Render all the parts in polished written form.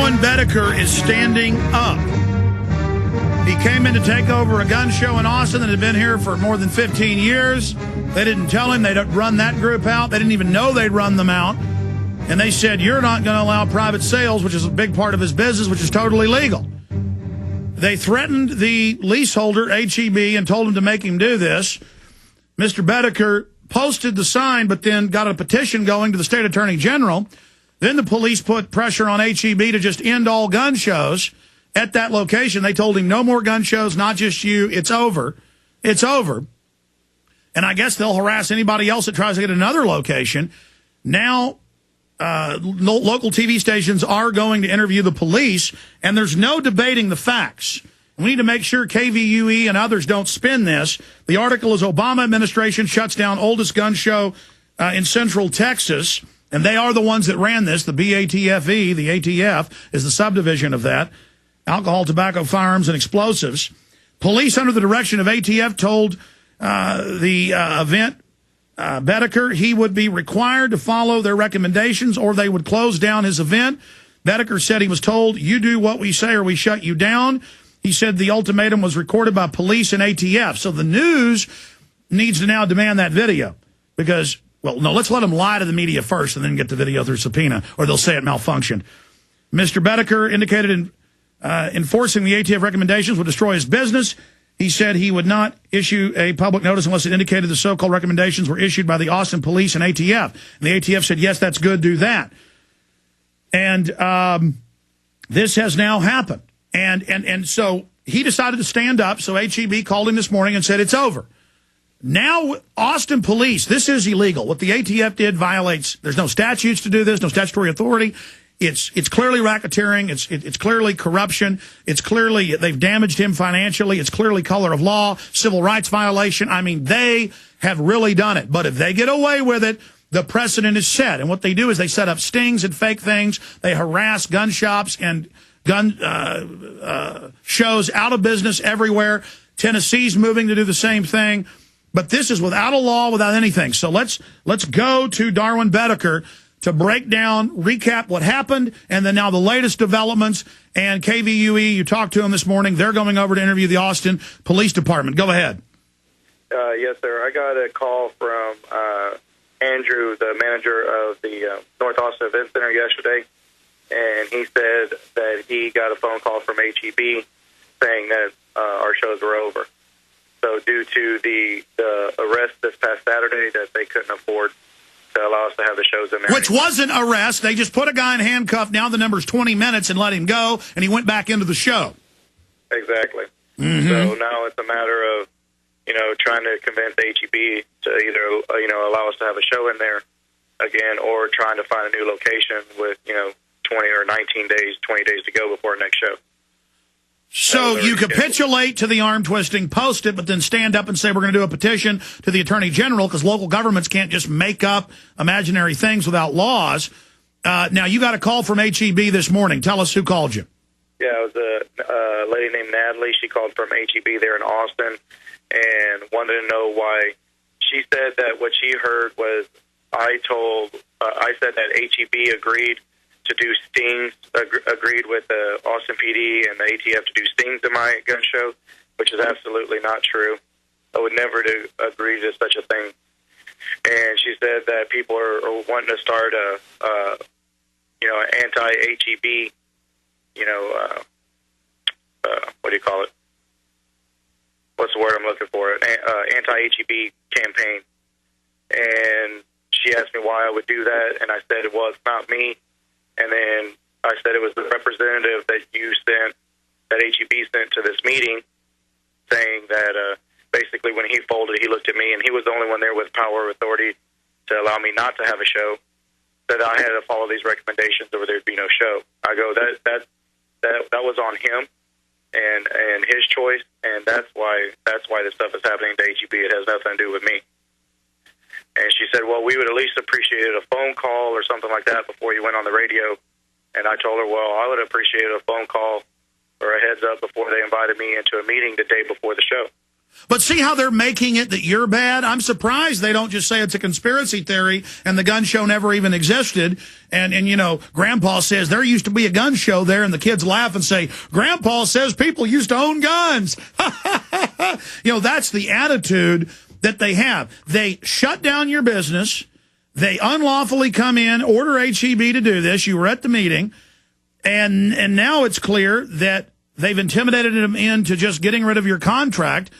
Darwin Boedecker is standing up. He came in to take over a gun show in Austin that had been here for more than 15 years. They didn't tell him they'd run that group out. They didn't even know they'd run them out. And they said, you're not going to allow private sales, which is a big part of his business, which is totally legal. They threatened the leaseholder, HEB, and told him to make him do this. Mr. Boedecker posted the sign, but then got a petition going to the state attorney general. Then the police put pressure on HEB to just end all gun shows at that location. They told him no more gun shows, not just you. It's over. It's over. And I guess they'll harass anybody else that tries to get another location. Now, local TV stations are going to interview the police, and there's no debating the facts. We need to make sure KVUE and others don't spin this. The article is Obama administration shuts down oldest gun show in Central Texas, and they are the ones that ran this. The BATFE, the ATF, is the subdivision of that. Alcohol, tobacco, firearms, and explosives. Police under the direction of ATF told the event Boedecker he would be required to follow their recommendations or they would close down his event. Boedecker said he was told, you do what we say or we shut you down. He said the ultimatum was recorded by police and ATF. So the news needs to now demand that video because, well, no, let's let them lie to the media first and then get the video through subpoena, or they'll say it malfunctioned. Mr. Boedecker indicated enforcing the ATF recommendations would destroy his business. He said he would not issue a public notice unless it indicated the so-called recommendations were issued by the Austin police and ATF. And the ATF said, yes, that's good, do that. And this has now happened. And so he decided to stand up, so HEB called him this morning and said it's over. Now, Austin police, this is illegal. What the ATF did violates, there's no statutes to do this, no statutory authority. It's clearly racketeering. It's clearly corruption. It's clearly they've damaged him financially. It's clearly color of law, civil rights violation. I mean, they have really done it. But if they get away with it, the precedent is set. And what they do is they set up stings and fake things. They harass gun shops and gun shows out of business everywhere. Tennessee's moving to do the same thing. But this is without a law, without anything. So let's go to Darwin Boedecker to break down, recap what happened, and then now the latest developments. And KVUE, you talked to them this morning. They're going over to interview the Austin Police Department. Go ahead. Yes, sir. I got a call from Andrew, the manager of the North Austin Event Center yesterday, and he said that he got a phone call from HEB saying that our shows were over. So due to the arrest this past Saturday, that they couldn't afford to allow us to have the shows in there. Which wasn't arrest. They just put a guy in handcuffs. Now the number's 20 minutes and let him go, and he went back into the show. Exactly. Mm-hmm. So now it's a matter of, trying to convince HEB to either, allow us to have a show in there again, or trying to find a new location with, 20 or 19 days, 20 days to go before our next show. So you capitulate to the arm twisting, post it, but then stand up and say we're going to do a petition to the Attorney General because local governments can't just make up imaginary things without laws. Now, you got a call from HEB this morning. Tell us who called you. Yeah, it was a lady named Natalie. She called from HEB there in Austin and wanted to know why. She said that what she heard was I said that HEB agreed to do stings, agreed with the Austin PD and the ATF to do stings in my gun show, which is absolutely not true. I would never agree to such a thing. And she said that people are wanting to start an anti-HEB, what do you call it? What's the word I'm looking for? Anti-HEB campaign. And she asked me why I would do that, and I said, well, it's not me. And then I said it was the representative that you sent, that HEB sent to this meeting, saying that basically when he folded, he looked at me, and he was the only one there with power of authority to allow me not to have a show, that I had to follow these recommendations or there'd be no show. I go, that was on him and his choice, and that's why this stuff is happening to HEB. It has nothing to do with me. And she said, well, we would at least appreciate a phone call or something like that before you went on the radio. And I told her, well, I would appreciate a phone call or a heads up before they invited me into a meeting the day before the show. But see how they're making it that you're bad? I'm surprised they don't just say it's a conspiracy theory and the gun show never even existed. And you know, Grandpa says there used to be a gun show there, and the kids laugh and say, Grandpa says people used to own guns. You know, that's the attitude that they have. They shut down your business. They unlawfully come in, order HEB to do this. You were at the meeting. And now it's clear that they've intimidated them into just getting rid of your contract.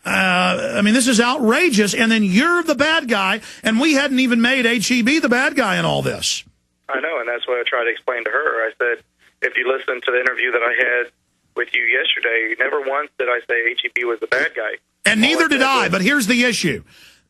I mean, this is outrageous, and then you're the bad guy, and we hadn't even made HEB the bad guy in all this. I know, and that's what I tried to explain to her. I said, if you listen to the interview that I had with you yesterday, never once did I say HEB was the bad guy. And neither did I, but here's the issue.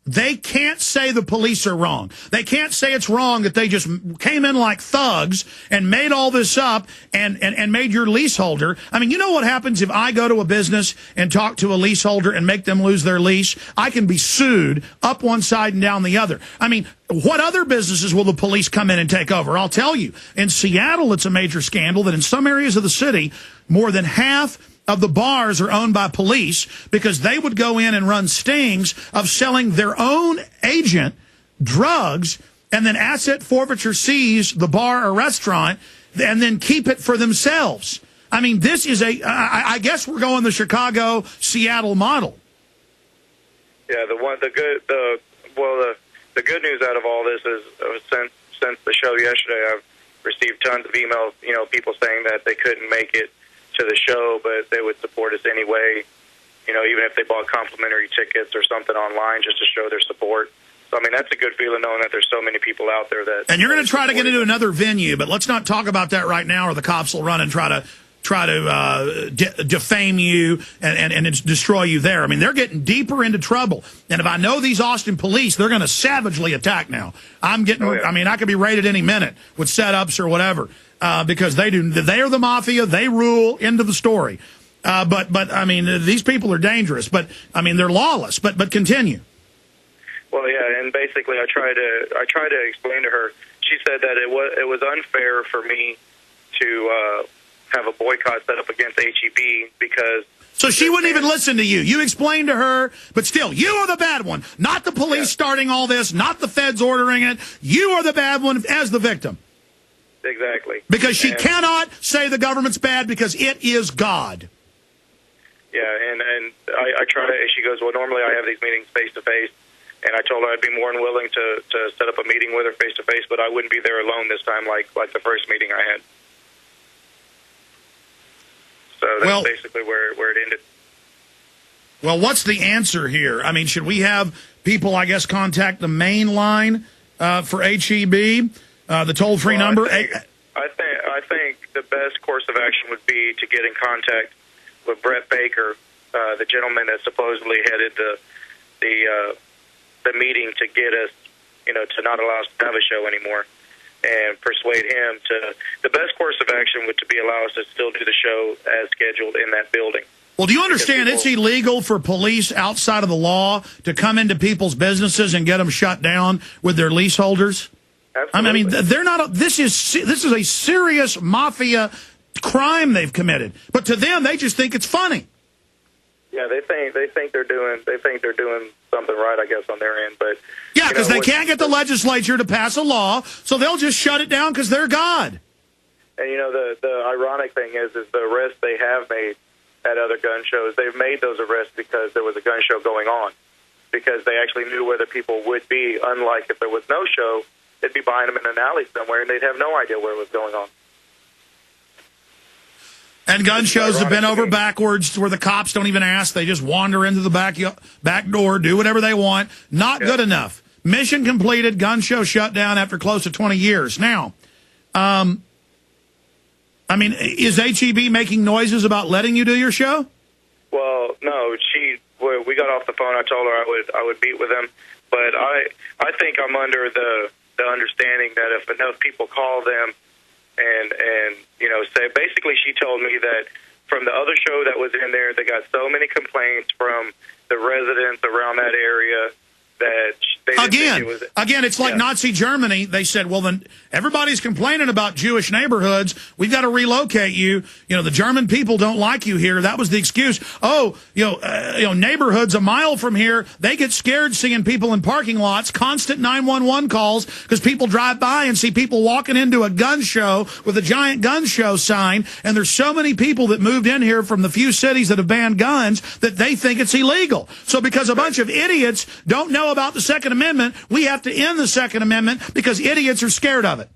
They can't say the police are wrong. They can't say it's wrong that they just came in like thugs and made all this up and made your leaseholder. I mean, you know what happens if I go to a business and talk to a leaseholder and make them lose their lease? I can be sued up one side and down the other. I mean, what other businesses will the police come in and take over? I'll tell you. In Seattle, it's a major scandal that in some areas of the city, more than half of the bars are owned by police because they would go in and run stings of selling their own agent drugs and then asset forfeiture seize the bar or restaurant and then keep it for themselves. I mean, this is I guess we're going the Chicago, Seattle model. Yeah, the good news out of all this is since the show yesterday, I've received tons of emails, you know, people saying that they couldn't make it to the show, but they would support us anyway, you know, even if they bought complimentary tickets or something online just to show their support. So, I mean, that's a good feeling knowing that there's so many people out there that... And you're going to try to get into another venue, but let's not talk about that right now or the cops will run and try to defame you and destroy you there. I mean, they're getting deeper into trouble. And if I know these Austin police, they're going to savagely attack now. I mean, I could be raided any minute with setups or whatever. Because they are the mafia, they rule, end of the story. But I mean, these people are dangerous, but I mean, they're lawless, but continue. Well, yeah, and basically I try to explain to her, she said that it was unfair for me to have a boycott set up against HEB because... So she wouldn't even listen to you. You explained to her, but still, you are the bad one, not the police starting all this, not the feds ordering it. You are the bad one as the victim. Exactly. Because she cannot say the government's bad because it is God. Yeah, and I try to, she goes, well, normally I have these meetings face-to-face, and I told her I'd be more than willing to set up a meeting with her face-to-face, but I wouldn't be there alone this time like the first meeting I had. So that's basically where it ended. Well, what's the answer here? I mean, should we have people, I guess, contact the main line for HEB? The toll-free number? I think the best course of action would be to get in contact with Brett Baker, the gentleman that supposedly headed the meeting to get us, you know, to not allow us to have a show anymore, and persuade him to. The best course of action would to be allow us to still do the show as scheduled in that building. Well, do you understand it's illegal for police outside of the law to come into people's businesses and get them shut down with their leaseholders? Absolutely. I mean, they're not. This is a serious mafia crime they've committed. But to them, they just think it's funny. Yeah, they think they're doing something right, I guess, on their end. But yeah, because they can't get the legislature to pass a law, so they'll just shut it down because they're God. And you know, the ironic thing is the arrests they have made at other gun shows, they've made those arrests because there was a gun show going on, because they actually knew where the people would be. Unlike if there was no show, they'd be buying them in an alley somewhere, and they'd have no idea where it was going on. And gun shows have been over backwards where the cops don't even ask. They just wander into the back door, do whatever they want. Not good enough. Mission completed. Gun show shut down after close to 20 years. Now, I mean, is HEB making noises about letting you do your show? Well, no. We got off the phone. I told her I would meet with them. But I think I'm under the understanding that if enough people call them and you know, say, basically she told me that from the other show that was in there, they got so many complaints from the residents around that area that they didn't think it was. Again, it's like Nazi Germany. They said, well, then everybody's complaining about Jewish neighborhoods. We've got to relocate you. You know, the German people don't like you here. That was the excuse. Oh, neighborhoods a mile from here, they get scared seeing people in parking lots, constant 911 calls because people drive by and see people walking into a gun show with a giant gun show sign. And there's so many people that moved in here from the few cities that have banned guns that they think it's illegal. So because a bunch of idiots don't know about the Second Amendment, we have to end the Second Amendment because idiots are scared of it.